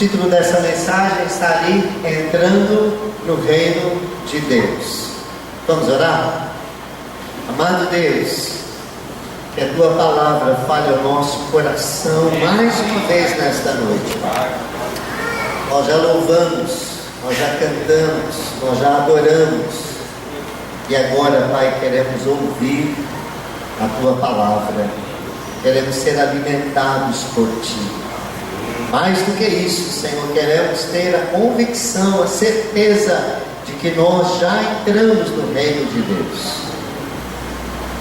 título dessa mensagem está ali: entrando no reino de Deus. Vamos orar? Amado Deus, que a Tua palavra fale ao nosso coração mais uma vez nesta noite. Nós já louvamos, nós já cantamos, nós já adoramos, e agora, Pai, queremos ouvir a Tua palavra, queremos ser alimentados por Ti. Mais do que isso, Senhor, queremos ter a convicção, a certeza de que nós já entramos no reino de Deus.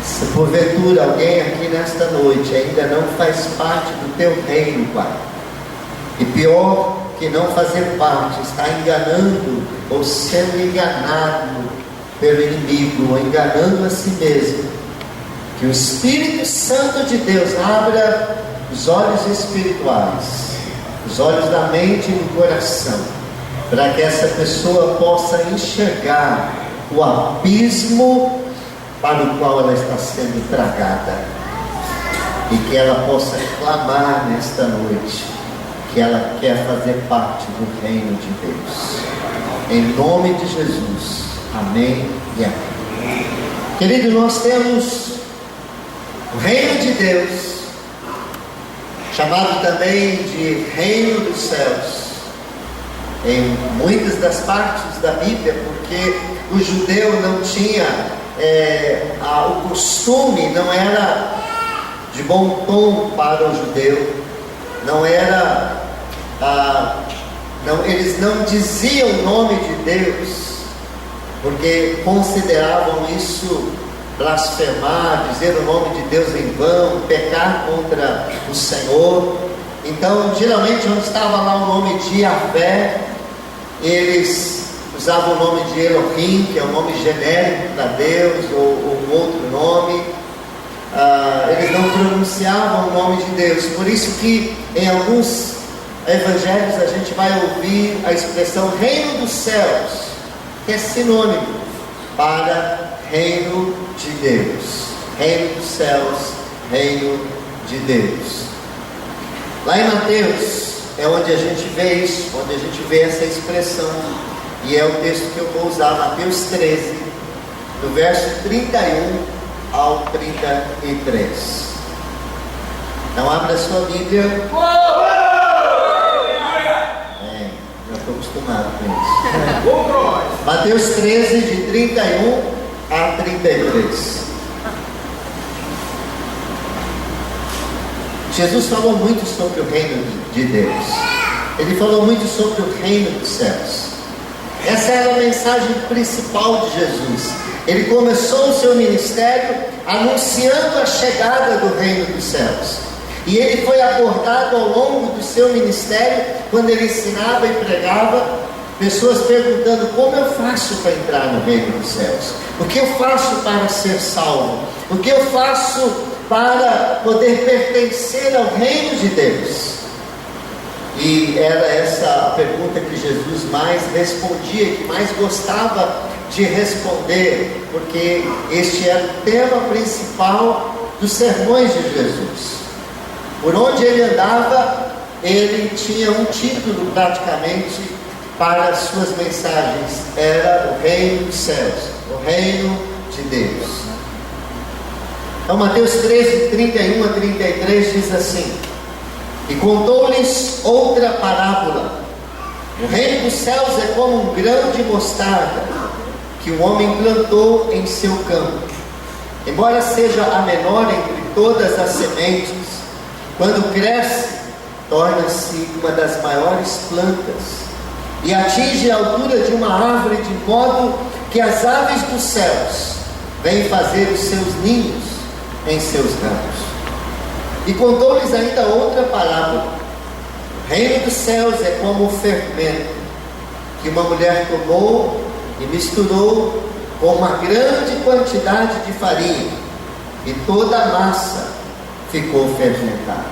Se porventura alguém aqui nesta noite ainda não faz parte do Teu reino, Pai, e pior que não fazer parte, está enganando ou sendo enganado pelo inimigo, ou enganando a si mesmo, que o Espírito Santo de Deus abra os olhos espirituais, os olhos da mente e do coração, para que essa pessoa possa enxergar o abismo para o qual ela está sendo tragada, e que ela possa clamar nesta noite que ela quer fazer parte do reino de Deus. Em nome de Jesus, amém e amém. Querido, nós temos o reino de Deus, chamado também de reino dos céus, em muitas das partes da Bíblia, porque o judeu não tinha o costume, não era de bom tom para o judeu, não era eles não diziam o nome de Deus, porque consideravam isso blasfemar, dizer o nome de Deus em vão, pecar contra o Senhor. Então, geralmente, onde estava lá o nome de Yahvé, eles usavam o nome de Elohim, que é o nome genérico para Deus, ou um outro nome. Eles não pronunciavam o nome de Deus. Por isso que em alguns evangelhos a gente vai ouvir a expressão reino dos céus, que é sinônimo para reino de Deus. Reino dos céus, reino de Deus. Lá em Mateus é onde a gente vê isso, onde a gente vê essa expressão, e é o texto que eu vou usar, Mateus 13, do verso 31 ao 33. Então abra a sua Bíblia. Já estou acostumado com isso. Mateus 13, de 31 a 33. Jesus falou muito sobre o reino de Deus. Ele falou muito sobre o reino dos céus. Essa era a mensagem principal de Jesus. Ele começou o seu ministério anunciando a chegada do reino dos céus. E ele foi abordado ao longo do seu ministério, quando ele ensinava e pregava, pessoas perguntando: como eu faço para entrar no reino dos céus? O que eu faço para ser salvo? O que eu faço para poder pertencer ao reino de Deus? E era essa a pergunta que Jesus mais respondia, que mais gostava de responder, porque este era o tema principal dos sermões de Jesus. Por onde ele andava, ele tinha um título praticamente para as suas mensagens: era o reino dos céus, o reino de Deus. Então Mateus 13, 31 a 33 diz assim: e contou-lhes outra parábola. O reino dos céus é como um grão de mostarda, que um homem plantou em seu campo. Embora seja a menor entre todas as sementes, quando cresce, torna-se uma das maiores plantas, e atinge a altura de uma árvore, de modo que as aves dos céus vêm fazer os seus ninhos em seus ramos. E contou-lhes ainda outra parábola. O reino dos céus é como o fermento, que uma mulher tomou e misturou com uma grande quantidade de farinha, e toda a massa ficou fermentada.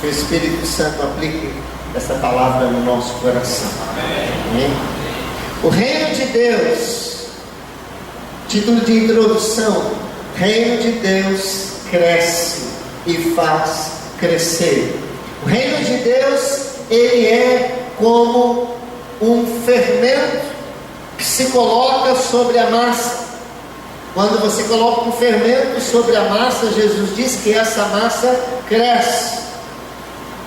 Que o Espírito Santo aplique essa palavra no nosso coração. Amém? O reino de Deus, título de introdução: reino de Deus cresce e faz crescer. O reino de Deus, ele é como um fermento que se coloca sobre a massa. Quando você coloca um fermento sobre a massa, Jesus diz que essa massa cresce.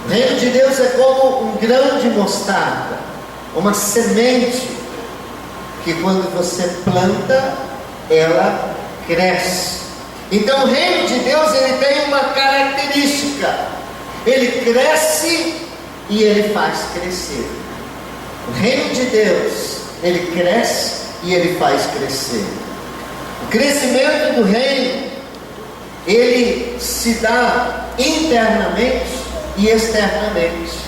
O reino de Deus é como um grão de mostarda, uma semente que quando você planta, ela cresce. Então o reino de Deus, ele tem uma característica: ele cresce e ele faz crescer. O reino de Deus, ele cresce e ele faz crescer. O crescimento do reino, ele se dá internamente e externamente.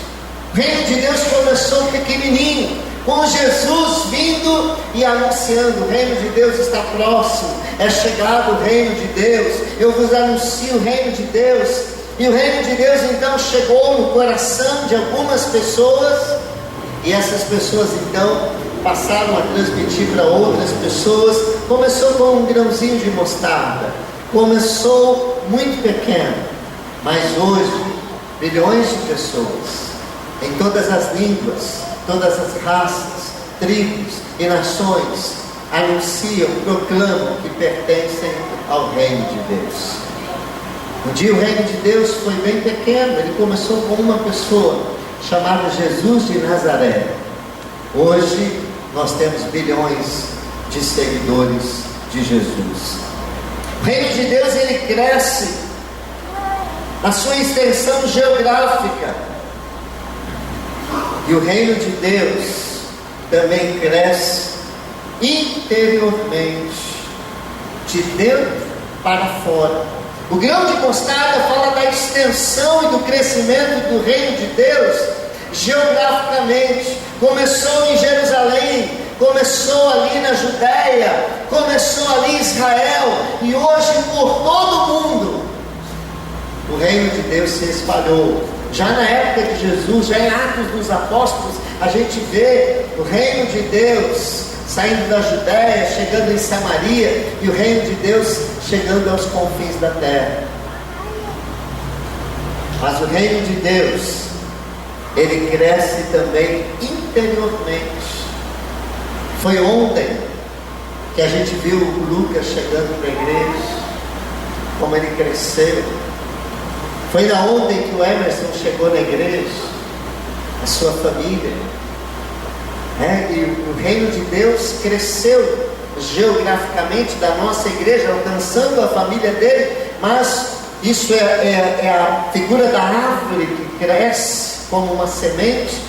O reino de Deus começou pequenininho, com Jesus vindo e anunciando: o reino de Deus está próximo, é chegado o reino de Deus, eu vos anuncio o reino de Deus. E o reino de Deus então chegou no coração de algumas pessoas, e essas pessoas então passaram a transmitir para outras pessoas. Começou com um grãozinho de mostarda, começou muito pequeno, mas hoje bilhões de pessoas, em todas as línguas, todas as raças, tribos e nações, anunciam, proclamam que pertencem ao reino de Deus. Um dia o reino de Deus foi bem pequeno, ele começou com uma pessoa chamada Jesus de Nazaré. Hoje nós temos bilhões de seguidores de Jesus. O reino de Deus, ele cresce na sua extensão geográfica, e o reino de Deus também cresce interiormente, de dentro para fora. O grão de mostarda fala da extensão e do crescimento do reino de Deus geograficamente. Começou em Jerusalém, começou ali na Judéia, começou ali em Israel, e hoje por todo o mundo o reino de Deus se espalhou. Já na época de Jesus, já em Atos dos Apóstolos, a gente vê o reino de Deus saindo da Judéia, chegando em Samaria, e o reino de Deus chegando aos confins da terra. Mas o reino de Deus, ele cresce também interiormente. Foi ontem que a gente viu o Lucas chegando para a igreja, como ele cresceu. Foi na ontem que o Emerson chegou na igreja, a sua família. E o reino de Deus cresceu geograficamente da nossa igreja, alcançando a família dele. Mas isso é a figura da árvore que cresce como uma semente,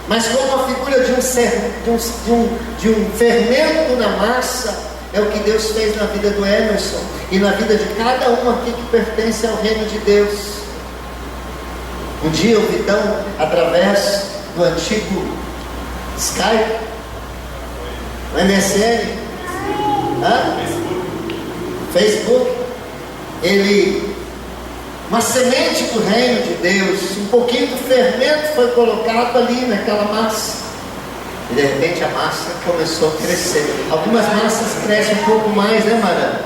mas como a figura de um fermento na massa. É o que Deus fez na vida do Emerson e na vida de cada um aqui que pertence ao reino de Deus. Um dia o Vitão, através do antigo Skype, o MSN, Facebook, uma semente do reino de Deus, um pouquinho do fermento foi colocado ali naquela massa, e de repente a massa começou a crescer. Algumas massas crescem um pouco mais, né, Mara?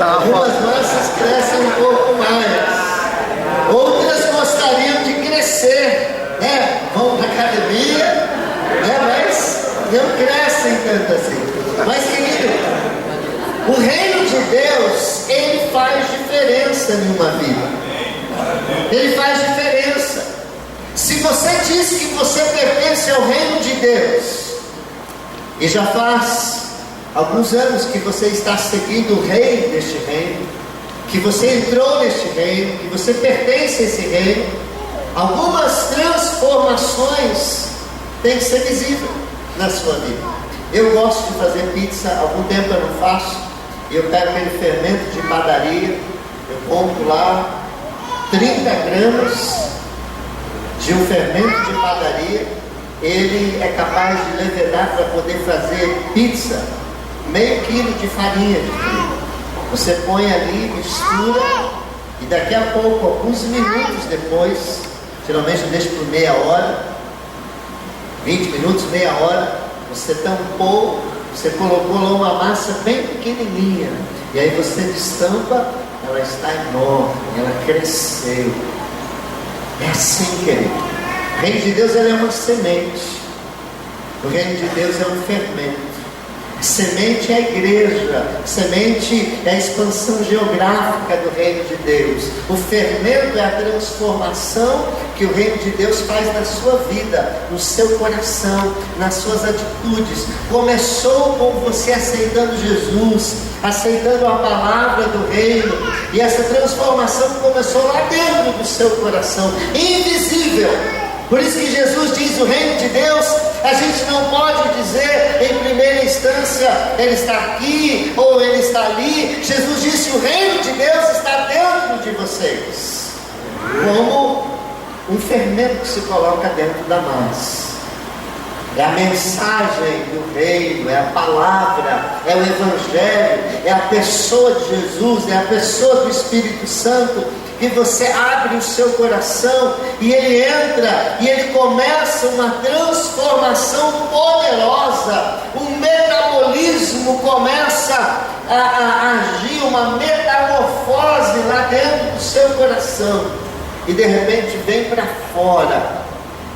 Algumas massas crescem um pouco mais, outras gostariam de crescer, né? Vão para a academia, né? Mas não crescem tanto assim. Mas, querido, o reino de Deus, ele faz diferença em uma vida. Ele faz diferença. Se você diz que você pertence ao reino de Deus, e já faz alguns anos que você está seguindo o rei deste reino, que você entrou neste reino, que você pertence a esse reino, algumas transformações têm que ser visíveis na sua vida. Eu gosto de fazer pizza, há algum tempo eu não faço. Eu pego aquele fermento de padaria, eu compro lá 30 gramas de um fermento de padaria. Ele é capaz de levedar para poder fazer pizza, meio quilo de farinha de trigo. Você põe ali, mistura, e daqui a pouco, alguns minutos depois, geralmente eu deixo por meia hora, 20 minutos, meia hora, você tampou, você colocou lá uma massa bem pequenininha, e aí você destampa, ela está enorme, ela cresceu. É assim, querido. O reino de Deus, ele é uma semente. O reino de Deus é um fermento. Semente é a igreja, semente é a expansão geográfica do reino de Deus. O fermento é a transformação que o reino de Deus faz na sua vida, no seu coração, nas suas atitudes. Começou com você aceitando Jesus, aceitando a palavra do reino, e essa transformação começou lá dentro do seu coração, invisível. Por isso que Jesus diz: o reino de Deus, a gente não pode dizer em primeira instância, ele está aqui ou ele está ali. Jesus disse: o reino de Deus está dentro de vocês, como um fermento que se coloca dentro da massa. É a mensagem do reino, é a palavra, é o evangelho, é a pessoa de Jesus, é a pessoa do Espírito Santo, que você abre o seu coração e ele entra e ele começa uma transformação poderosa. Um metabolismo começa a agir, uma metamorfose lá dentro do seu coração, e de repente vem para fora,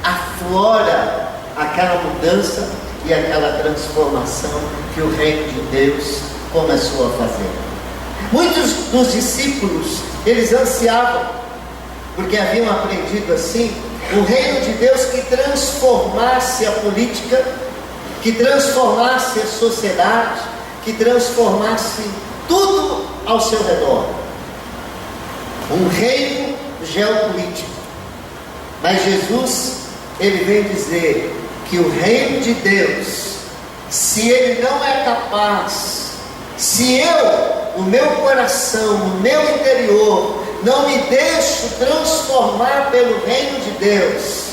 aflora aquela mudança e aquela transformação que o reino de Deus começou a fazer. Muitos dos discípulos, eles ansiavam, porque haviam aprendido assim, o reino de Deus que transformasse a política, que transformasse a sociedade, que transformasse tudo ao seu redor. Um reino geopolítico. Mas Jesus, ele vem dizer que o reino de Deus, se ele não é capaz, se eu, o meu coração, o meu interior, não me deixo transformar pelo reino de Deus,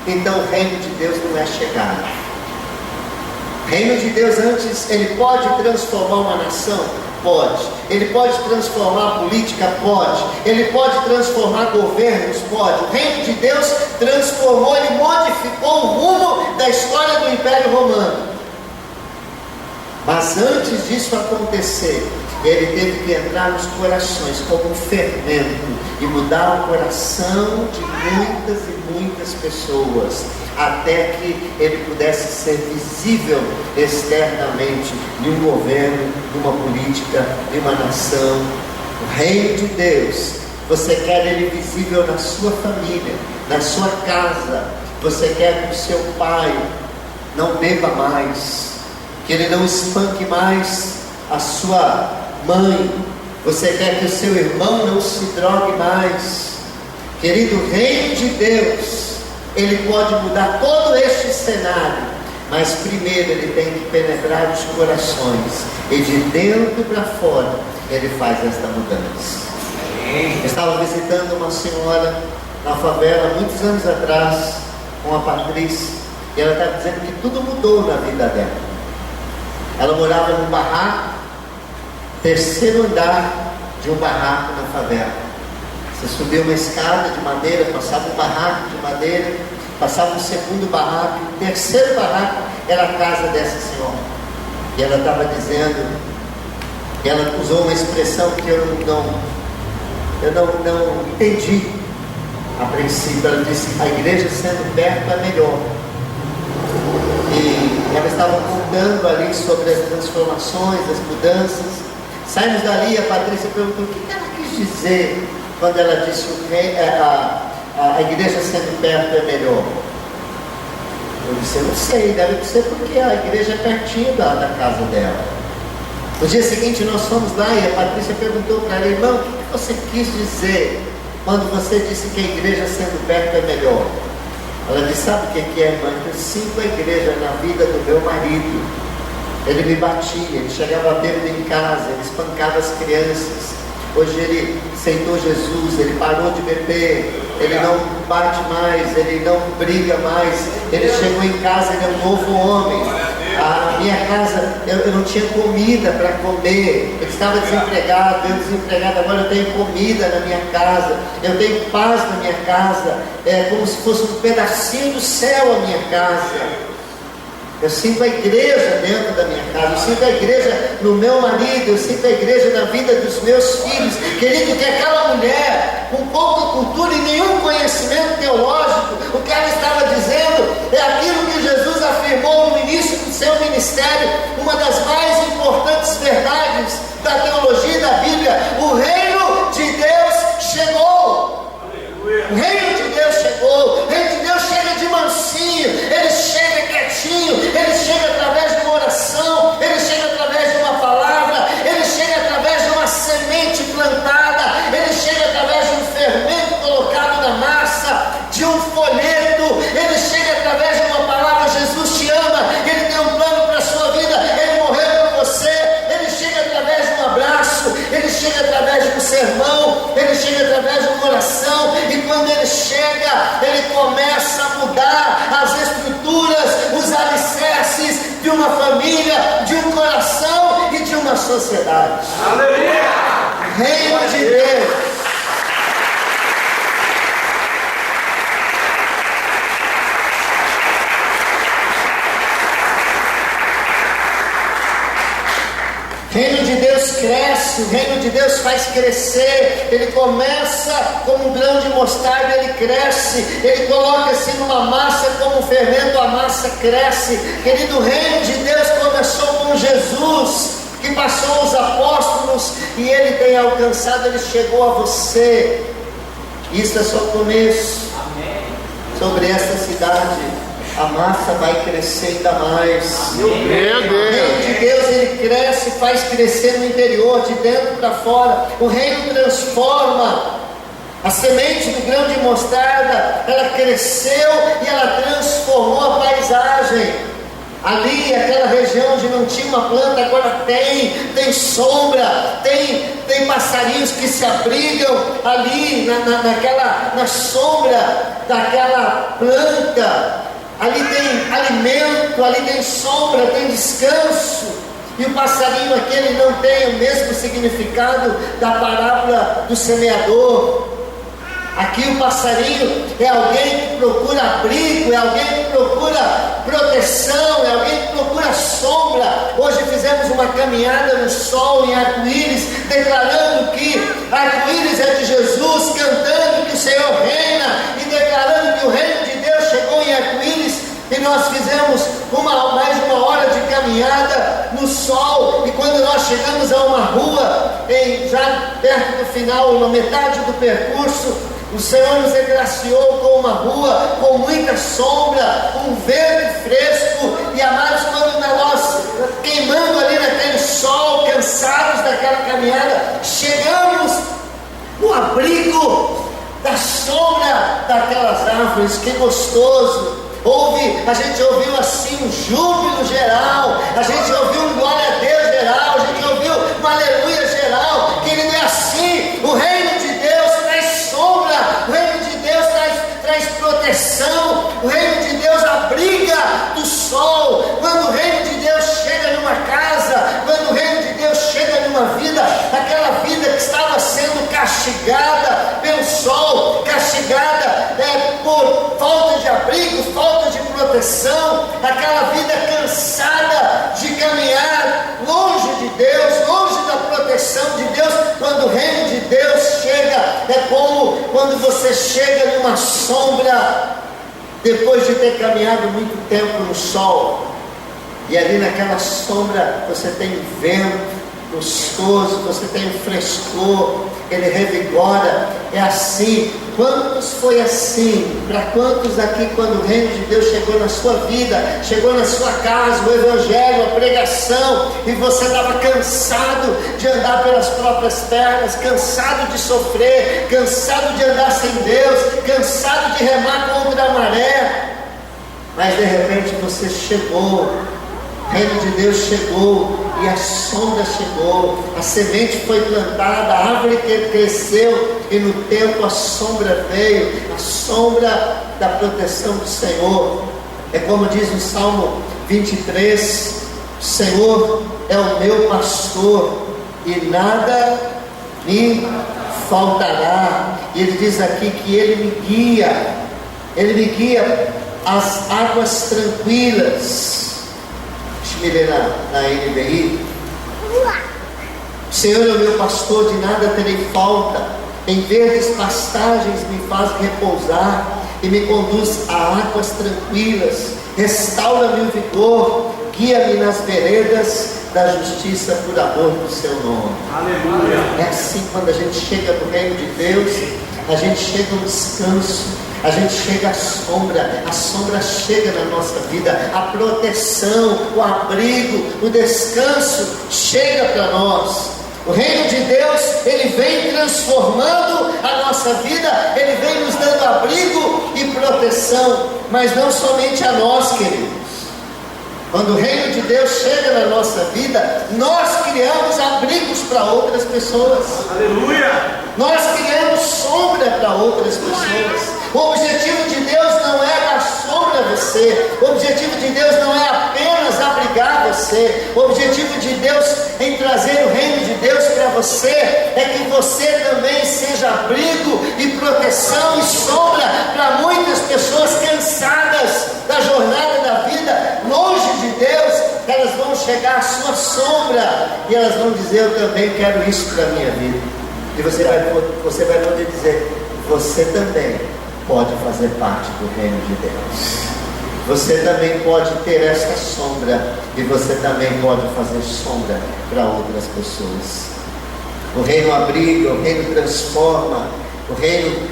então o reino de Deus não é chegado. O reino de Deus, antes, ele pode transformar uma nação? Pode. Ele pode transformar a política? Pode. Ele pode transformar governos? Pode. O reino de Deus transformou, ele modificou o rumo da história do Império Romano. Mas antes disso acontecer, ele teve que entrar nos corações como um fermento e mudar o coração de muitas e muitas pessoas, até que ele pudesse ser visível externamente de um governo, de uma política, de uma nação. O reino de Deus, você quer ele visível na sua família, na sua casa. Você quer que o seu pai não beba mais, que ele não espanque mais a sua mãe. Você quer que o seu irmão não se drogue mais. Querido, o reino de Deus, ele pode mudar todo este cenário, mas primeiro ele tem que penetrar os corações, e de dentro para fora ele faz esta mudança. Eu estava visitando uma senhora na favela muitos anos atrás, com a Patrícia, e ela estava dizendo que tudo mudou na vida dela. Ela morava num barraco, terceiro andar de um barraco na favela. Você subia uma escada de madeira, passava um barraco de madeira, passava um segundo barraco, o terceiro barraco era a casa dessa senhora. E ela estava dizendo, e ela usou uma expressão que eu não entendi a princípio. Ela disse: a igreja sendo perto é melhor. E ela estava contando ali sobre as transformações, as mudanças. Saímos dali e a Patrícia perguntou: o que ela quis dizer quando ela disse a igreja sendo perto é melhor? Eu disse: eu não sei, deve ser porque a igreja é pertinho da casa dela. No dia seguinte nós fomos lá e a Patrícia perguntou para ela: irmão, o que você quis dizer quando você disse que a igreja sendo perto é melhor? Ela disse: sabe o que é, irmã? Eu sinto a igreja na vida do meu marido. Ele me batia, ele chegava bêbado em casa, ele espancava as crianças. Hoje ele aceitou Jesus, ele parou de beber, ele não bate mais, ele não briga mais, ele chegou em casa, ele é um novo homem. A minha casa, eu não tinha comida para comer, ele estava desempregado, eu desempregado, agora eu tenho comida na minha casa, eu tenho paz na minha casa, é como se fosse um pedacinho do céu a minha casa. Eu sinto a igreja dentro da minha casa, eu sinto a igreja no meu marido, eu sinto a igreja na vida dos meus filhos. Querido, que aquela mulher com pouca cultura e nenhum conhecimento teológico, o que ela estava dizendo é aquilo que Jesus afirmou no início do seu ministério, uma das mais importantes verdades da teologia e da Bíblia: o reino de Deus chegou. O reino de Deus chegou. O reino de Deus chega de mansinho, ele chega quietinho, ele chega através de uma oração, ele chega através de uma palavra, ele chega através de uma semente plantada, ele chega através de um fermento colocado na massa, de um folheto, ele chega através de uma palavra: Jesus te ama, ele tem um plano para a sua vida, ele morreu por você. Ele chega através de um abraço, ele chega através de um sermão, ele chega através de uma oração, e quando ele chega, ele começa a mudar as estruturas, os alicerces de uma família, de um coração e de uma sociedade. Aleluia! Reino de Deus. O reino de Deus cresce, o reino de Deus faz crescer. Ele começa como um grão de mostarda, ele cresce. Ele coloca-se numa massa como um fermento, a massa cresce. Querido, o reino de Deus começou com Jesus, que passou os apóstolos, e ele tem alcançado, ele chegou a você. Isso é só o começo. Amém. Sobre esta cidade, a massa vai crescer ainda mais. Meu O reino de Deus, ele cresce, faz crescer no interior, de dentro para fora. O reino transforma. A semente do grão de mostarda, ela cresceu e ela transformou a paisagem. Ali, aquela região onde não tinha uma planta, agora tem sombra, tem passarinhos que se abrigam ali na sombra daquela planta. Ali tem alimento, ali tem sombra, tem descanso. E o passarinho aqui, ele não tem o mesmo significado da parábola do semeador. Aqui o passarinho é alguém que procura abrigo, é alguém que procura proteção, é alguém que procura sombra. Hoje fizemos uma caminhada no sol em arco-íris, declarando que arco-íris é de Jesus, cantando que o Senhor reina e declarando que o reino de Deus chegou em arco-íris. E nós fizemos mais de uma hora de caminhada no sol, e quando nós chegamos a uma rua, já perto do final, na metade do percurso, o Senhor nos agraciou com uma rua com muita sombra, um vento fresco. E amados, quando nós queimando ali naquele sol, cansados daquela caminhada, chegamos no abrigo da sombra daquelas árvores. Que gostoso! A gente ouviu assim um júbilo geral, a gente ouviu um glória a Deus geral, a gente ouviu um aleluia geral. Querido, é assim. O reino de Deus traz sombra, o reino de Deus traz proteção, o reino de Deus abriga do sol. Quando o reino de Deus chega numa casa, quando o reino de Deus chega numa vida, aquela vida que estava sendo castigada pelo sol, castigada por falta de abrigo, falta de proteção, aquela vida cansada de caminhar longe de Deus, longe da proteção de Deus. Quando o reino de Deus chega, é como quando você chega numa sombra, depois de ter caminhado muito tempo no sol, e ali naquela sombra você tem vento gostoso, você tem um frescor, ele revigora. É assim. Quantos foi assim? Para quantos aqui, quando o reino de Deus chegou na sua vida, chegou na sua casa, o evangelho, a pregação, e você estava cansado de andar pelas próprias pernas, cansado de sofrer, cansado de andar sem Deus, cansado de remar contra a maré, mas de repente você chegou, o reino de Deus chegou, e a sombra chegou, a semente foi plantada, a árvore cresceu, e no tempo a sombra veio, a sombra da proteção do Senhor. É como diz o Salmo 23, o Senhor é o meu pastor, e nada me faltará. E ele diz aqui que ele me guia às águas tranquilas. Deixa eu ler na NVI. O Senhor é o meu pastor, de nada terei falta. Em verdes pastagens me faz repousar e me conduz a águas tranquilas. Restaura-me o vigor, guia-me nas veredas da justiça por amor do seu nome. Aleluia. É assim, quando a gente chega no reino de Deus, a gente chega ao descanso, a gente chega à sombra, a sombra chega na nossa vida, a proteção, o abrigo, o descanso chega para nós. O reino de Deus, ele vem transformando a nossa vida, ele vem nos dando abrigo e proteção, mas não somente a nós, queridos. Quando o reino de Deus chega na nossa vida, nós criamos abrigos para outras pessoas. Aleluia! Nós criamos sombra para outras pessoas. O objetivo de Deus não é dar sombra a você. O objetivo de Deus não é apenas abrigar você. O objetivo de Deus em trazer o reino de Deus para você é que você também seja abrigo e proteção e sombra para muitas pessoas cansadas da jornada da vida, longe de Deus. Elas vão chegar à sua sombra e elas vão dizer: eu também quero isso para a minha vida. E você vai poder dizer: você também pode fazer parte do reino de Deus. Você também pode ter esta sombra e você também pode fazer sombra para outras pessoas. O reino abriga, o reino transforma, o reino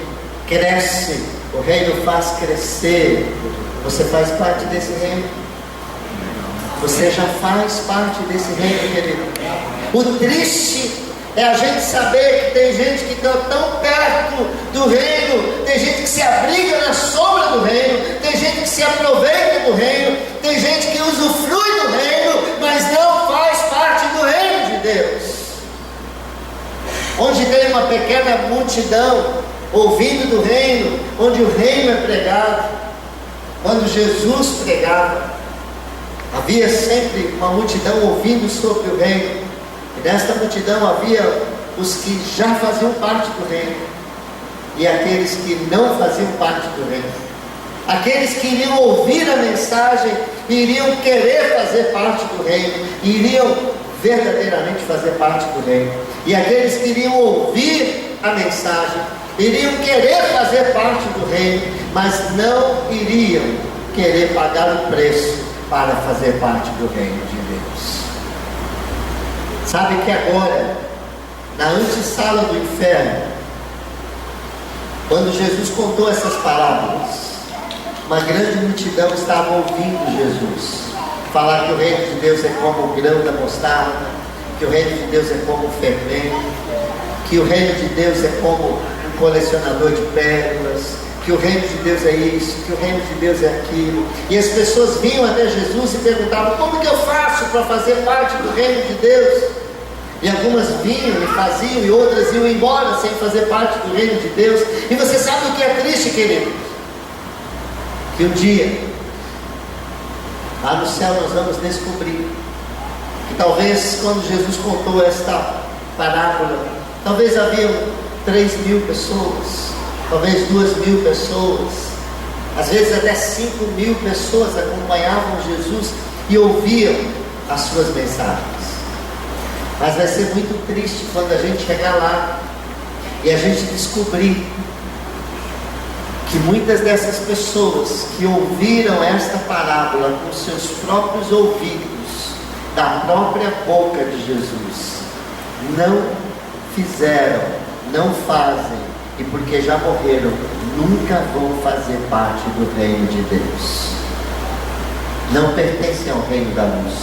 cresce, o reino faz crescer. Você faz parte desse reino? Você já faz parte desse reino, querido? O triste é a gente saber que tem gente que está tão perto do reino, tem gente que se abriga na sombra do reino, tem gente que se aproveita do reino, tem gente que usufrui do reino, mas não faz parte do reino de Deus. Onde tem uma pequena multidão ouvindo do reino, onde o reino é pregado, quando Jesus pregava, havia sempre uma multidão ouvindo sobre o reino. E nesta multidão havia os que já faziam parte do reino e aqueles que não faziam parte do reino. Aqueles que iriam ouvir a mensagem, iriam querer fazer parte do reino, iriam verdadeiramente fazer parte do reino. E aqueles que iriam ouvir a mensagem, iriam querer fazer parte do reino, mas não iriam querer pagar o preço para fazer parte do reino de Deus. Sabe que agora, na antessala do inferno, quando Jesus contou essas parábolas, uma grande multidão estava ouvindo Jesus falar que o reino de Deus é como o grão da mostarda, que o reino de Deus é como o fermento, que o reino de Deus é como um colecionador de pérolas, que o reino de Deus é isso, que o reino de Deus é aquilo. E as pessoas vinham até Jesus e perguntavam: como que eu faço para fazer parte do reino de Deus? E algumas vinham e faziam, e outras iam embora sem fazer parte do reino de Deus. E você sabe o que é triste, querido? Que um dia, lá no céu, nós vamos descobrir que talvez quando Jesus contou esta parábola, talvez haviam 3.000 pessoas, talvez 2.000 pessoas, às vezes até 5.000 pessoas acompanhavam Jesus e ouviam as suas mensagens. Mas vai ser muito triste quando a gente chegar lá e a gente descobrir que muitas dessas pessoas que ouviram esta parábola com seus próprios ouvidos, da própria boca de Jesus, não fizeram, não fazem, e porque já morreram, nunca vão fazer parte do reino de Deus. Não pertencem ao reino da luz,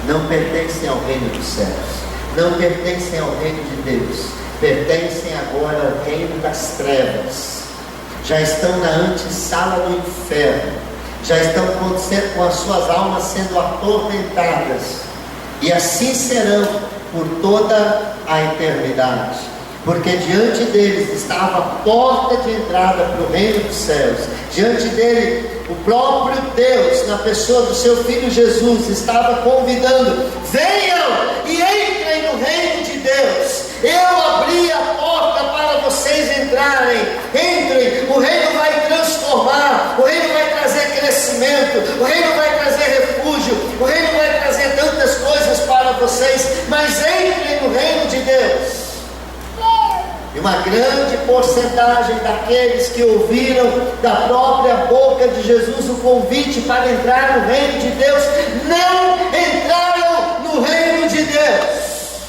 não pertencem ao reino dos céus, não pertencem ao reino de Deus, pertencem agora ao reino das trevas. Já estão na antessala do inferno, já estão com as suas almas sendo atormentadas, e assim serão por toda a eternidade, porque diante deles estava a porta de entrada para o reino dos céus. Diante dele, o próprio Deus, na pessoa do seu Filho Jesus, estava convidando: venham e entrem no reino de Deus. Eu abri a porta para vocês entrarem. Entrem, o reino vai transformar, o reino vai trazer crescimento, o reino vai trazer refúgio, o reino vai trazer tantas coisas para vocês, mas entrem no reino de Deus. E E uma grande porcentagem daqueles que ouviram da própria boca de Jesus o convite para entrar no reino de Deus, não entraram no reino de Deus,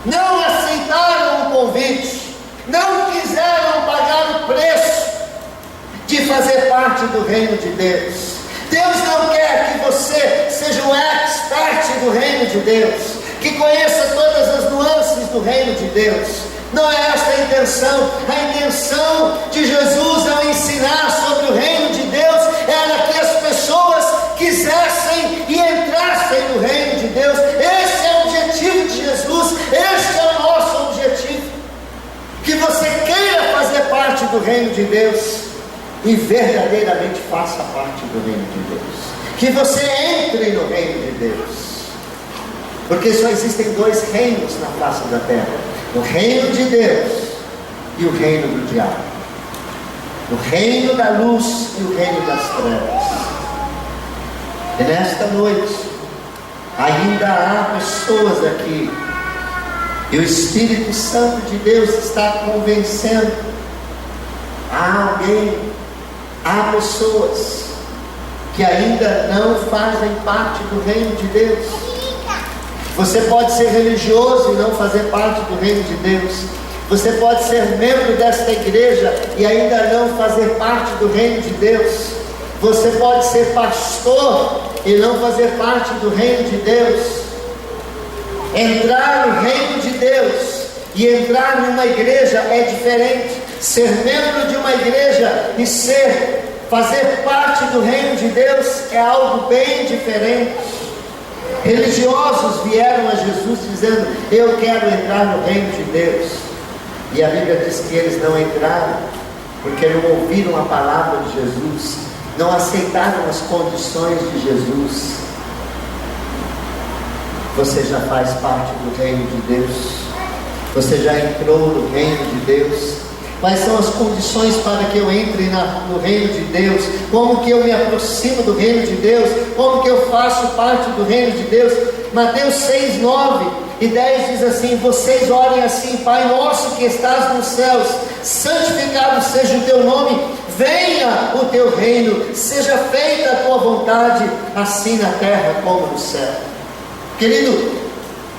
não aceitaram o convite, não quiseram pagar o preço de fazer parte do reino de Deus. Deus não quer que você seja um expert do reino de Deus, que conheça todas as nuances do reino de Deus. Não é esta a intenção. A intenção de Jesus ao ensinar sobre o reino de Deus era que as pessoas quisessem e entrassem no reino de Deus. Esse é o objetivo de Jesus, este é o nosso objetivo. Que você queira fazer parte do reino de Deus e verdadeiramente faça parte do reino de Deus. Que você entre no reino de Deus. Porque só existem dois reinos na face da terra: o reino de Deus e o reino do diabo, o reino da luz e o reino das trevas. E nesta noite ainda há pessoas aqui, e o Espírito Santo de Deus está convencendo. Há pessoas que ainda não fazem parte do reino de Deus. Você pode ser religioso e não fazer parte do reino de Deus. Você pode ser membro desta igreja e ainda não fazer parte do reino de Deus. Você pode ser pastor e não fazer parte do reino de Deus. Entrar no reino de Deus e entrar numa igreja é diferente. Ser membro de uma igreja e fazer parte do reino de Deus é algo bem diferente. Religiosos vieram a Jesus dizendo: eu quero entrar no reino de Deus. E a Bíblia diz que eles não entraram, porque não ouviram a palavra de Jesus, não aceitaram as condições de Jesus. Você já faz parte do reino de Deus, você já entrou no reino de Deus. Quais são as condições para que eu entre no reino de Deus? Como que eu me aproximo do reino de Deus? Como que eu faço parte do reino de Deus? Mateus 6, 9 e 10 diz assim: vocês orem assim: Pai nosso que estás nos céus, santificado seja o teu nome, venha o teu reino, seja feita a tua vontade, assim na terra como no céu. Querido,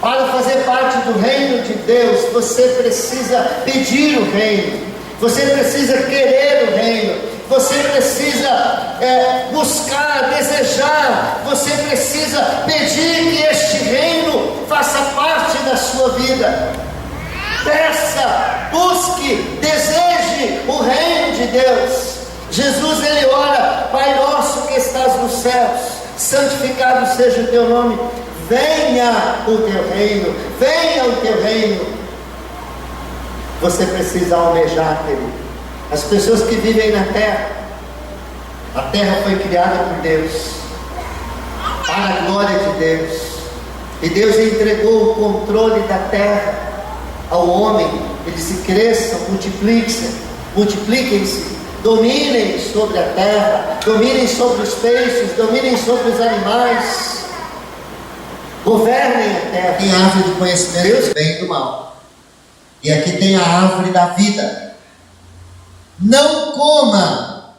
para fazer parte do reino de Deus, você precisa pedir o reino, você precisa querer o reino, você precisa buscar, desejar, você precisa pedir que este reino faça parte da sua vida. Peça, busque, deseje o reino de Deus. Jesus, ele ora: Pai nosso que estás nos céus, santificado seja o teu nome, venha o teu reino, venha o teu reino. Você precisa almejar, querido. As pessoas que vivem na terra, a terra foi criada por Deus, para a glória de Deus, e Deus entregou o controle da terra ao homem. Ele disse: cresçam, multipliquem-se, dominem sobre a terra, dominem sobre os peixes, dominem sobre os animais, governem a terra. Tem a árvore do conhecimento do bem e do mal, e aqui tem a árvore da vida. Não coma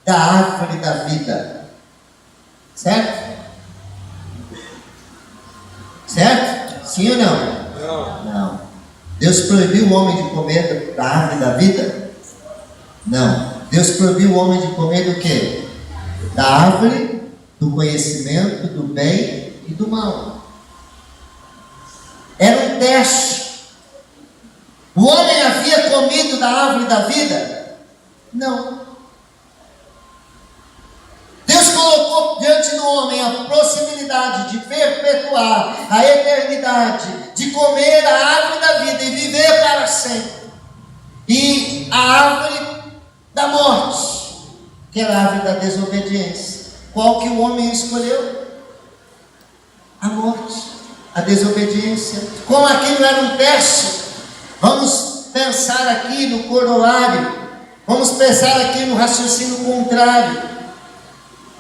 da árvore da vida, certo? Certo? Sim ou não? Não. Deus proibiu o homem de comer da árvore da vida? Não. Deus proibiu o homem de comer do quê? Da árvore do conhecimento do bem e do mal. Era um teste. O homem havia comido da árvore da vida? Não. Deus colocou diante do homem a possibilidade de perpetuar a eternidade, de comer a árvore da vida e viver para sempre, e a árvore da morte, que era a árvore da desobediência. Qual que o homem escolheu? A morte, a desobediência. Como aquilo era um teste, vamos pensar aqui no corolário, vamos pensar aqui no raciocínio contrário.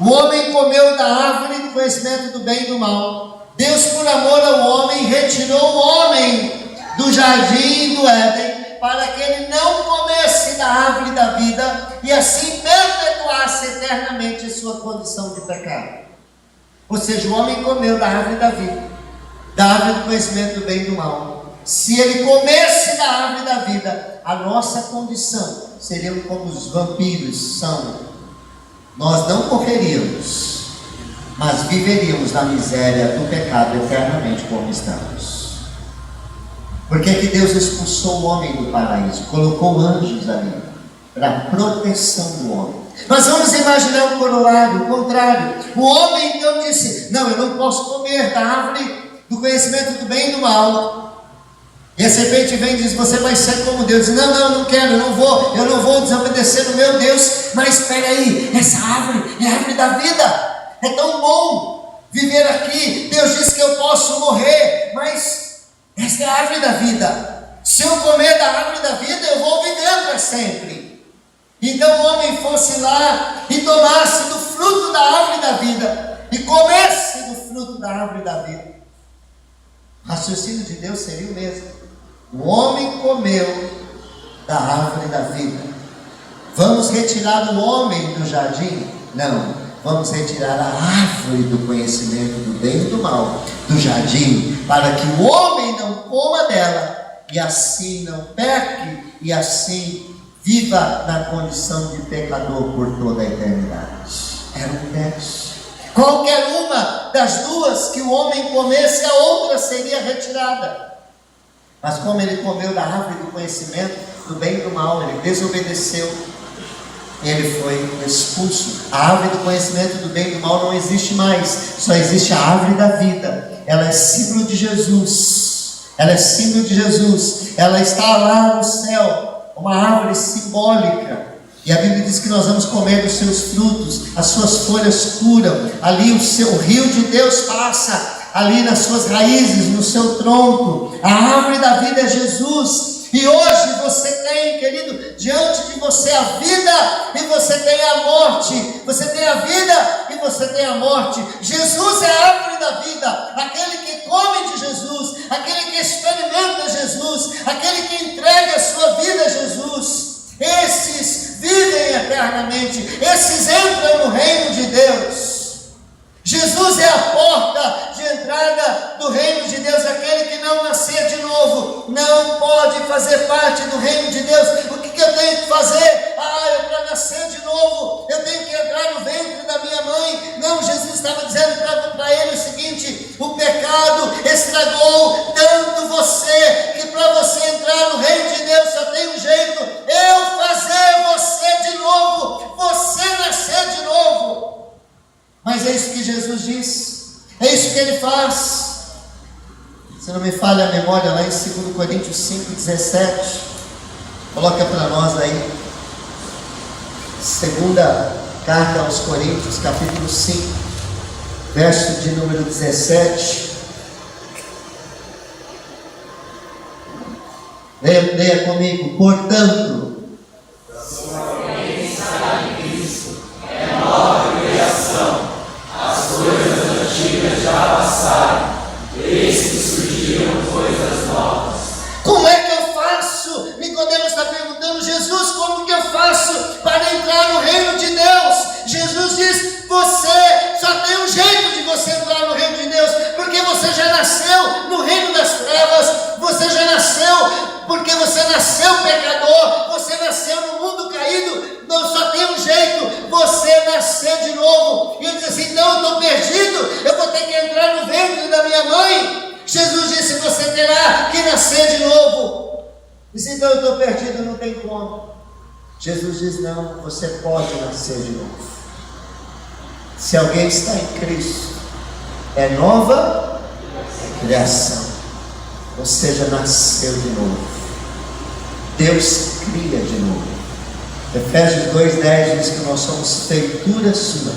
O homem comeu da árvore do conhecimento do bem e do mal. Deus, por amor ao homem, retirou o homem do jardim do Éden para que ele não comesse da árvore da vida e assim perpetuasse eternamente sua condição de pecado. Ou seja, o homem comeu da árvore da vida, da árvore do conhecimento do bem e do mal. Se ele comesse da árvore da vida, a nossa condição seria como os vampiros são. Nós não morreríamos, mas viveríamos na miséria do pecado eternamente como estamos. Por que que Deus expulsou o homem do paraíso? Colocou anjos ali, para proteção do homem. Mas vamos imaginar o contrário. O homem então disse: não, eu não posso comer da árvore do conhecimento do bem e do mal. E a serpente vem e diz: você vai ser como Deus. Diz: não quero, eu não vou desobedecer o meu Deus. Mas espera aí, essa árvore é a árvore da vida. É tão bom viver aqui. Deus disse que eu posso morrer, mas esta é a árvore da vida. Se eu comer da árvore da vida, eu vou viver para sempre. Então o homem fosse lá e tomasse do fruto da árvore da vida e comesse do fruto da árvore da vida. O raciocínio de Deus seria o mesmo. O homem comeu da árvore da vida. Vamos retirar o homem do jardim? Não. Vamos retirar a árvore do conhecimento do bem e do mal do jardim, para que o homem não coma dela e assim não peque e assim viva na condição de pecador por toda a eternidade. Era um teste. Qualquer uma das duas que o homem comesse, a outra seria retirada. Mas como ele comeu da árvore do conhecimento do bem e do mal, ele desobedeceu, ele foi expulso. A árvore do conhecimento do bem e do mal não existe mais, só existe a árvore da vida. Ela é símbolo de Jesus. Ela é símbolo de Jesus. Ela está lá no céu, uma árvore simbólica. E a Bíblia diz que nós vamos comer dos seus frutos, as suas folhas curam. Ali o rio de Deus passa, ali nas suas raízes, no seu tronco. A árvore da vida é Jesus. E hoje você tem, querido, diante de você a vida e você tem a morte. Você tem a vida e você tem a morte. Jesus é a árvore da vida. Aquele que come de Jesus, aquele que experimenta Jesus, aquele que entrega a sua vida a Jesus. Esses vivem eternamente. Esses entram no reino de Deus. Jesus é a porta de entrada do reino de Deus. Aquele que não nascer de novo não pode fazer parte do reino de Deus. O que eu tenho que fazer? Para nascer de novo eu tenho que entrar no ventre da minha mãe. Não, Jesus estava dizendo para ele o seguinte: o pecado estragou tanto você, que para você entrar no reino de Deus só tem um jeito: eu fazer você de novo, você nascer de novo. Mas é isso que Jesus diz, é isso que ele faz. Se não me falha a memória, lá em 2 Coríntios 5,17, coloca para nós aí, segunda carta aos Coríntios, capítulo 5, verso de número 17. Leia comigo: portanto, já passaram, eis que surgiram coisas novas. Como é que eu faço? Nicodemo está perguntando: Jesus, como que eu faço para entrar no reino de Deus? Jesus diz: você só tem um jeito de você entrar no reino de Deus, porque você já nasceu no reino das trevas, você já nasceu porque você nasceu pecador, você nasceu no mundo caído. Não, só tem um jeito: você nascer de novo. E ele diz assim: então eu estou perdido, eu vou ter que entrar no ventre da minha mãe. Jesus disse: você terá que nascer de novo. Disse: então eu estou perdido, não tem como. Jesus diz: não, você pode nascer de novo. Se alguém está em Cristo, é nova criação, ou seja, nasceu de novo. Deus cria de novo. Efésios 2,10 diz que nós somos feitura sua,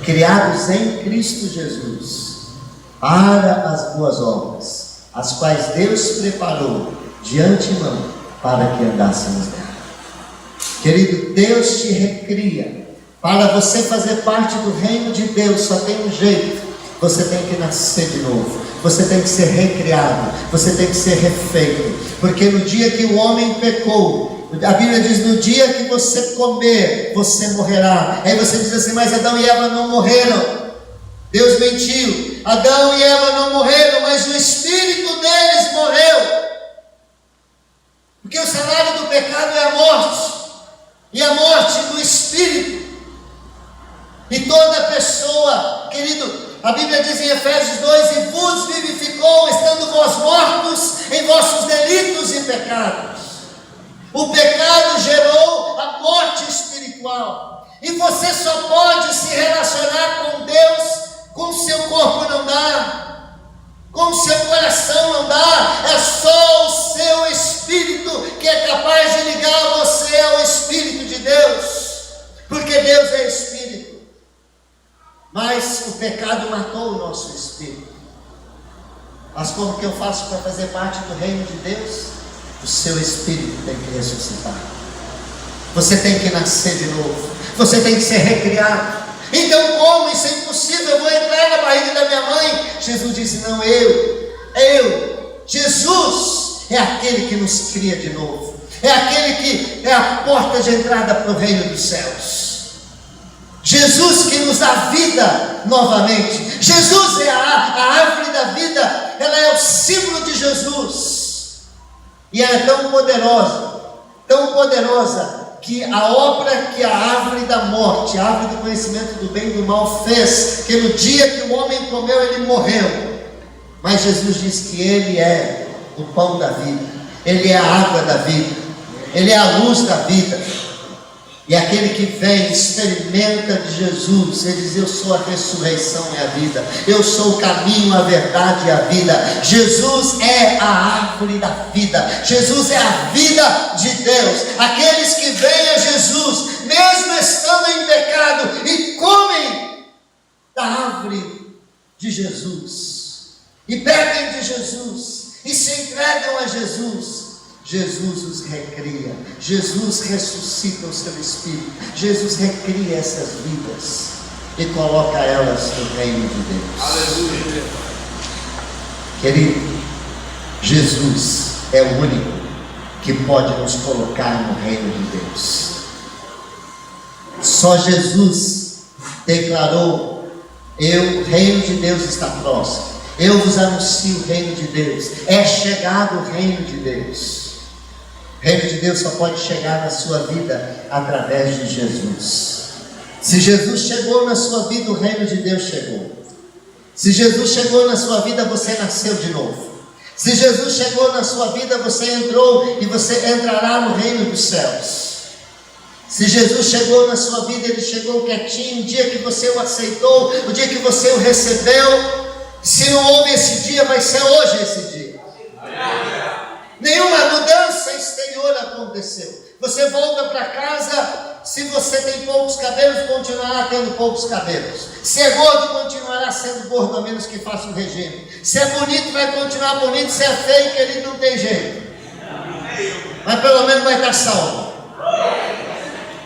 criados em Cristo Jesus, para as boas obras, as quais Deus preparou de antemão para que andássemos nela. Querido, Deus te recria. Para você fazer parte do reino de Deus, só tem um jeito: Você tem que nascer de novo. Você tem que ser recriado. Você tem que ser refeito. Porque no dia que o homem pecou, a Bíblia diz: no dia que você comer, você morrerá. Aí você diz assim: mas Adão e Eva não morreram. Deus mentiu. Adão e Eva não morreram, mas o espírito deles morreu. Porque o salário do pecado é a morte. E a morte do espírito. E toda pessoa, querido, a Bíblia diz em Efésios 2: e vos vivificou, estando vós mortos em vossos delitos e pecados. O pecado gerou a morte espiritual. E você só pode se relacionar com Deus com o seu corpo não dá, com o seu coração não dá. É só o seu espírito que é capaz de ligar você ao Espírito de Deus, porque Deus é Espírito. Mas o pecado matou o nosso espírito. Mas como que eu faço para fazer parte do reino de Deus? O seu espírito tem que ressuscitar. Você tem que nascer de novo. Você tem que ser recriado. Então como? Isso é impossível, eu vou entrar na barriga da minha mãe. Jesus disse: não, Jesus é aquele que nos cria de novo. É aquele que é a porta de entrada para o reino dos céus. Jesus que nos dá vida novamente. Jesus é a árvore da vida. Ela é o símbolo de Jesus. E ela é tão poderosa, que a obra que a árvore da morte, a árvore do conhecimento do bem e do mal fez, que no dia que o homem comeu, ele morreu. Mas Jesus diz que ele é o pão da vida, ele é a água da vida, ele é a luz da vida. E aquele que vem, experimenta de Jesus, ele diz: eu sou a ressurreição e a vida, eu sou o caminho, a verdade e a vida. Jesus é a árvore da vida, Jesus é a vida de Deus. Aqueles que vêm a Jesus, mesmo estando em pecado, e comem da árvore de Jesus, e bebem de Jesus, e se entregam a Jesus, Jesus os recria, Jesus ressuscita o seu espírito, Jesus recria essas vidas e coloca elas no reino de Deus. Aleluia. Querido, Jesus é o único que pode nos colocar no reino de Deus. Só Jesus declarou: o reino de Deus está próximo, eu vos anuncio o reino de Deus, é chegado o reino de Deus. O reino de Deus só pode chegar na sua vida através de Jesus. Se Jesus chegou na sua vida, o reino de Deus chegou. Se Jesus chegou na sua vida, você nasceu de novo. Se Jesus chegou na sua vida, você entrou e você entrará no reino dos céus. Se Jesus chegou na sua vida, ele chegou quietinho. O dia que você o aceitou, o dia que você o recebeu. Se não houve esse dia, vai ser hoje esse dia. Nenhuma mudança exterior aconteceu. Você volta para casa, se você tem poucos cabelos, continuará tendo poucos cabelos. Se é gordo, continuará sendo gordo, a menos que faça um regime. Se é bonito, vai continuar bonito. Se é feio, querido, não tem jeito. Mas pelo menos vai estar salvo.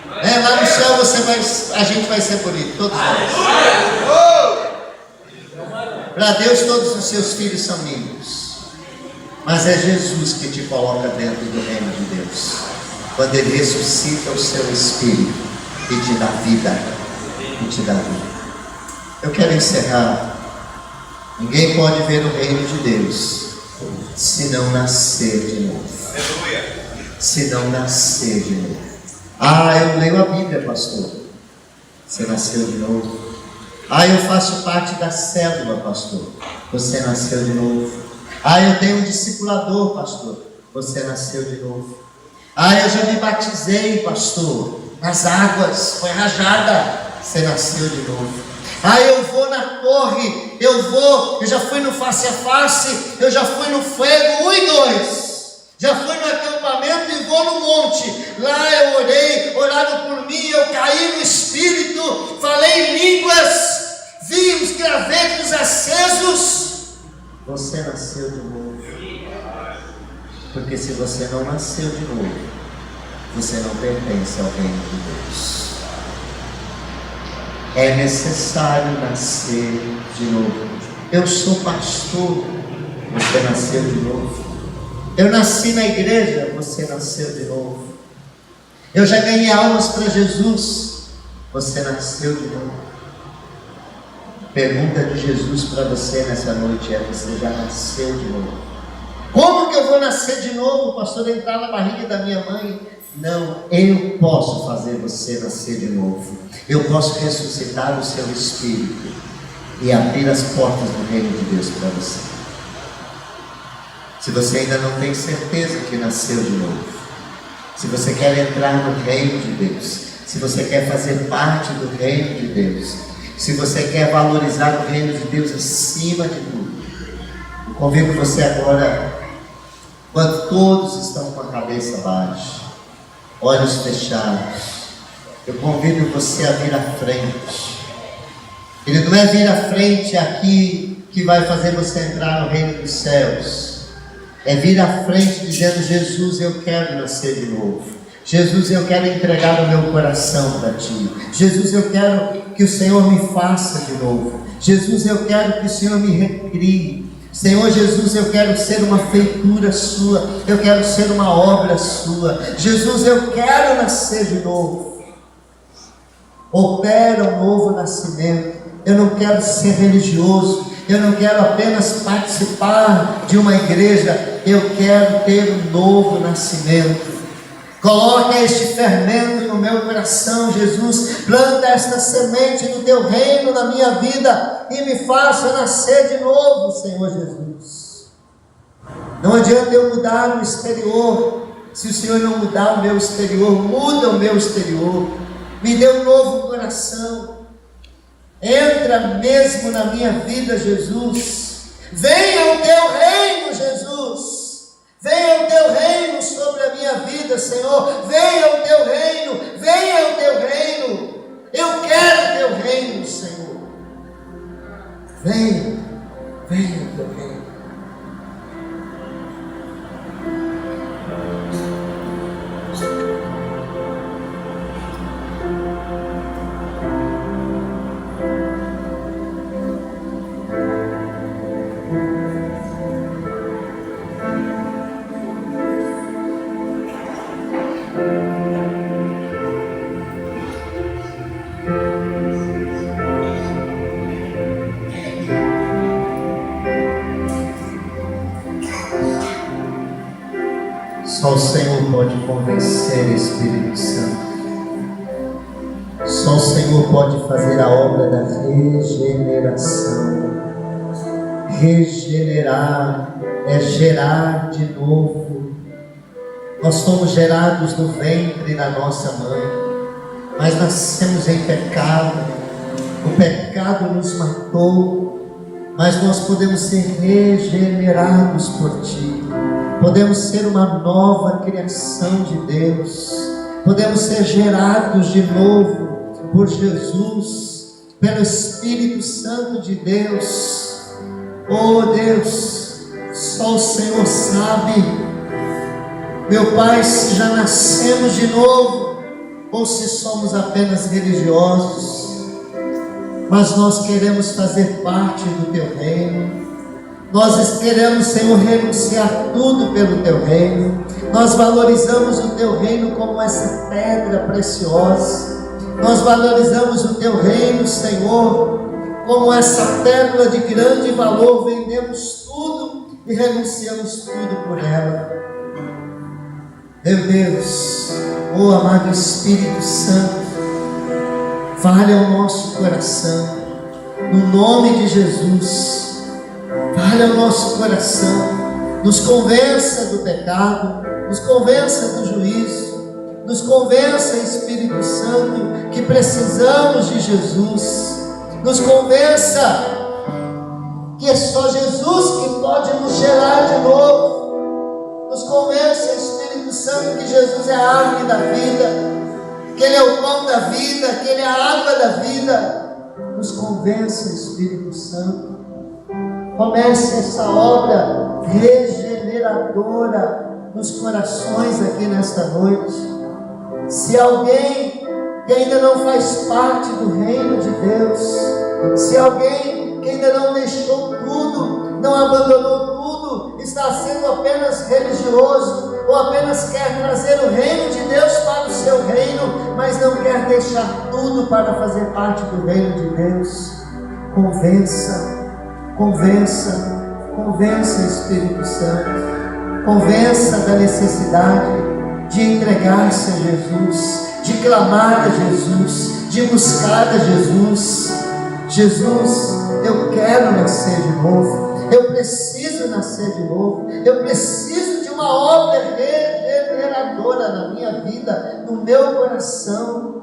Lá no céu a gente vai ser bonito, todos nós. Para Deus todos os seus filhos são lindos. Mas é Jesus que te coloca dentro do reino de Deus, quando Ele ressuscita o seu espírito e te dá vida, Eu quero encerrar. Ninguém pode ver o reino de Deus se não nascer de novo. Se não nascer de novo. Eu leio a Bíblia, pastor. Você nasceu de novo. Eu faço parte da célula, pastor. Você nasceu de novo. Eu tenho um discipulador, pastor. Você nasceu de novo. Eu já me batizei, pastor, nas águas, foi rajada. Você nasceu de novo. Eu vou na torre, eu já fui no face a face, eu já fui no fogo 1 e 2. Já fui no acampamento e vou no monte. Lá eu orei, oraram por mim, eu caí no Espírito, falei em línguas, vi os gravetos acesos. Você nasceu de novo. Porque se você não nasceu de novo, você não pertence ao reino de Deus. É necessário nascer de novo. Eu sou pastor, você nasceu de novo. Eu nasci na igreja, você nasceu de novo. Eu já ganhei almas para Jesus, você nasceu de novo. Pergunta de Jesus para você nessa noite é: você já nasceu de novo? Como que eu vou nascer de novo, pastor? Entrar na barriga da minha mãe? Não, eu posso fazer você nascer de novo. Eu posso ressuscitar o seu espírito e abrir as portas do reino de Deus para você. Se você ainda não tem certeza que nasceu de novo, se você quer entrar no reino de Deus, se você quer fazer parte do reino de Deus, se você quer valorizar o reino de Deus acima de tudo, eu convido você agora, quando todos estão com a cabeça baixa, olhos fechados, eu convido você a vir à frente. Ele não é vir à frente aqui que vai fazer você entrar no reino dos céus. É vir à frente dizendo: Jesus, eu quero nascer de novo. Jesus, eu quero entregar o meu coração para Ti. Jesus, eu quero que o Senhor me faça de novo. Jesus, eu quero que o Senhor me recrie. Senhor Jesus, eu quero ser uma feitura Sua. Eu quero ser uma obra Sua. Jesus, eu quero nascer de novo. Opera um novo nascimento. Eu não quero ser religioso. Eu não quero apenas participar de uma igreja. Eu quero ter um novo nascimento. Coloca este fermento no meu coração, Jesus. Planta esta semente do Teu reino na minha vida e me faça nascer de novo, Senhor Jesus. Não adianta eu mudar o exterior, se o Senhor não mudar o meu exterior. Muda o meu exterior. Me dê um novo coração. Entra mesmo na minha vida, Jesus. Venha o Teu reino, Jesus. Venha o Teu reino sobre a minha vida, Senhor. Venha o Teu reino. Venha o Teu reino. Eu quero Teu reino, Senhor. Venha o Teu reino. Só o Senhor pode convencer, Espírito Santo. Só o Senhor pode fazer a obra da regeneração. Regenerar é gerar de novo. Nós fomos gerados no ventre da nossa mãe, mas nascemos em pecado. O pecado nos matou, mas nós podemos ser regenerados por Ti. Podemos ser uma nova criação de Deus. Podemos ser gerados de novo por Jesus, pelo Espírito Santo de Deus. Oh Deus, só o Senhor sabe, meu Pai, se já nascemos de novo ou se somos apenas religiosos. Mas nós queremos fazer parte do Teu reino. Nós queremos, Senhor, renunciar tudo pelo Teu reino. Nós valorizamos o Teu reino como essa pedra preciosa. Nós valorizamos o Teu reino, Senhor, como essa pérola de grande valor. Vendemos tudo e renunciamos tudo por ela. Meu Deus, oh amado Espírito Santo, fale ao nosso coração, no nome de Jesus. Fale ao nosso coração, nos convença do pecado, nos convença do juízo, nos convença, Espírito Santo, que precisamos de Jesus, nos convença que é só Jesus que pode nos gerar de novo, nos convença, Espírito Santo, que Jesus é a árvore da vida, que Ele é o pão da vida, que Ele é a água da vida. Nos convença, Espírito Santo. Comece essa obra regeneradora nos corações aqui nesta noite. Se alguém que ainda não faz parte do reino de Deus, se alguém que ainda não deixou tudo, não abandonou tudo, está sendo apenas religioso, ou apenas quer trazer o reino de Deus para o seu reino, mas não quer deixar tudo para fazer parte do reino de Deus, convença, Espírito Santo, convença da necessidade de entregar-se a Jesus, de clamar a Jesus, de buscar a Jesus. Jesus, eu quero nascer de novo, eu preciso nascer de novo, eu preciso de uma obra regeneradora na minha vida, no meu coração.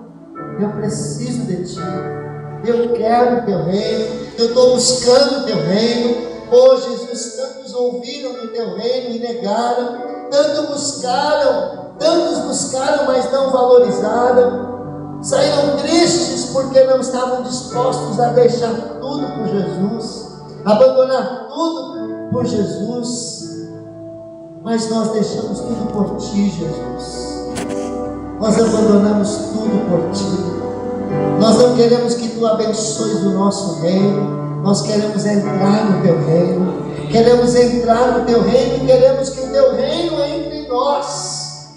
Eu preciso de Ti, eu quero o Teu reino, eu estou buscando o Teu reino. Oh Jesus, tantos ouviram do Teu reino e negaram, tantos buscaram, mas não valorizaram, saíram tristes porque não estavam dispostos a deixar tudo por Jesus, abandonar tudo por Jesus. Mas nós deixamos tudo por Ti, Jesus. Nós abandonamos tudo por Ti. Nós não queremos que Tu abençoes o nosso reino. Nós queremos entrar no Teu reino. Queremos entrar no Teu reino e queremos que o Teu reino entre em nós.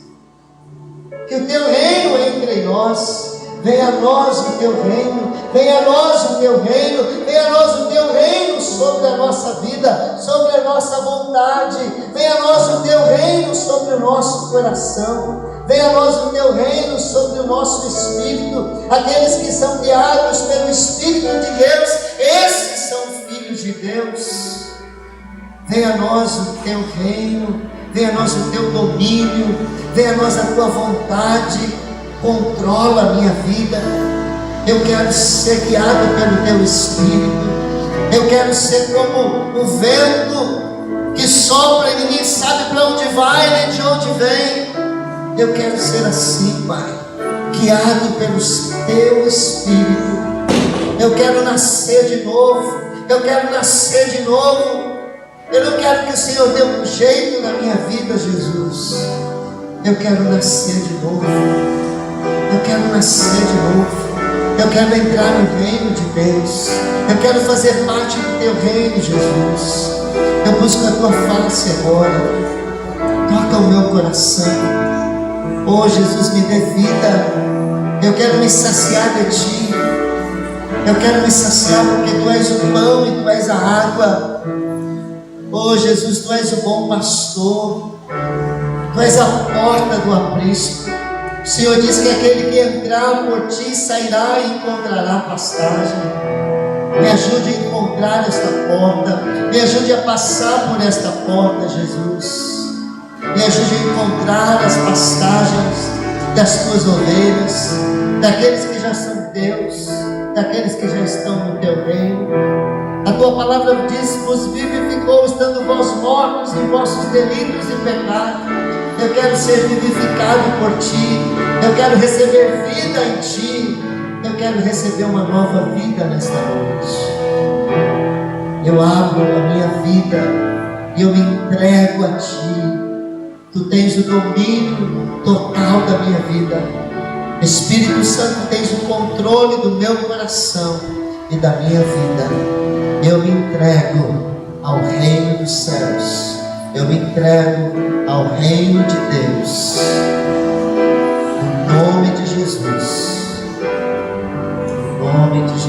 Que o Teu reino entre em nós. Venha a nós o Teu reino. Venha a nós o Teu reino. Venha a nós o Teu reino sobre a nossa vida, sobre a nossa vontade. Venha a nós o Teu reino sobre o nosso coração. Venha a nós o Teu reino sobre o nosso espírito. Aqueles que são guiados pelo Espírito de Deus, esses são filhos de Deus. Venha a nós o Teu reino, venha a nós o Teu domínio, venha a nós a Tua vontade, controla a minha vida. Eu quero ser guiado pelo Teu Espírito, eu quero ser como o vento que sopra e ninguém sabe para onde vai nem de onde vem. Eu quero ser assim, Pai, guiado pelo Teu Espírito. Eu quero nascer de novo, eu quero nascer de novo. Eu não quero que o Senhor dê um jeito na minha vida, Jesus. Eu quero nascer de novo. Eu quero nascer de novo. Eu quero entrar no reino de Deus. Eu quero fazer parte do Teu reino, Jesus. Eu busco a Tua face agora. Toca o meu coração. Oh, Jesus, me dê vida. Eu quero me saciar de Ti. Eu quero me saciar porque Tu és o pão e Tu és a água. Oh Jesus, Tu és o bom pastor, Tu és a porta do aprisco. O Senhor diz que aquele que entrar por Ti sairá e encontrará pastagem. Me ajude a encontrar esta porta, me ajude a passar por esta porta, Jesus. Me ajude a encontrar as pastagens das Tuas ovelhas, daqueles que já são Teus, daqueles que já estão no Teu reino. A Tua palavra diz: vos vivificou, estando vós mortos em vossos delitos e pecados. Eu quero ser vivificado por Ti, eu quero receber vida em Ti, eu quero receber uma nova vida nesta noite. Eu abro a minha vida e eu me entrego a Ti. Tu tens o domínio total da minha vida. Espírito Santo, tens o controle do meu coração e da minha vida. Eu me entrego ao reino dos céus. Eu me entrego ao reino de Deus. Em nome de Jesus. Em nome de Jesus.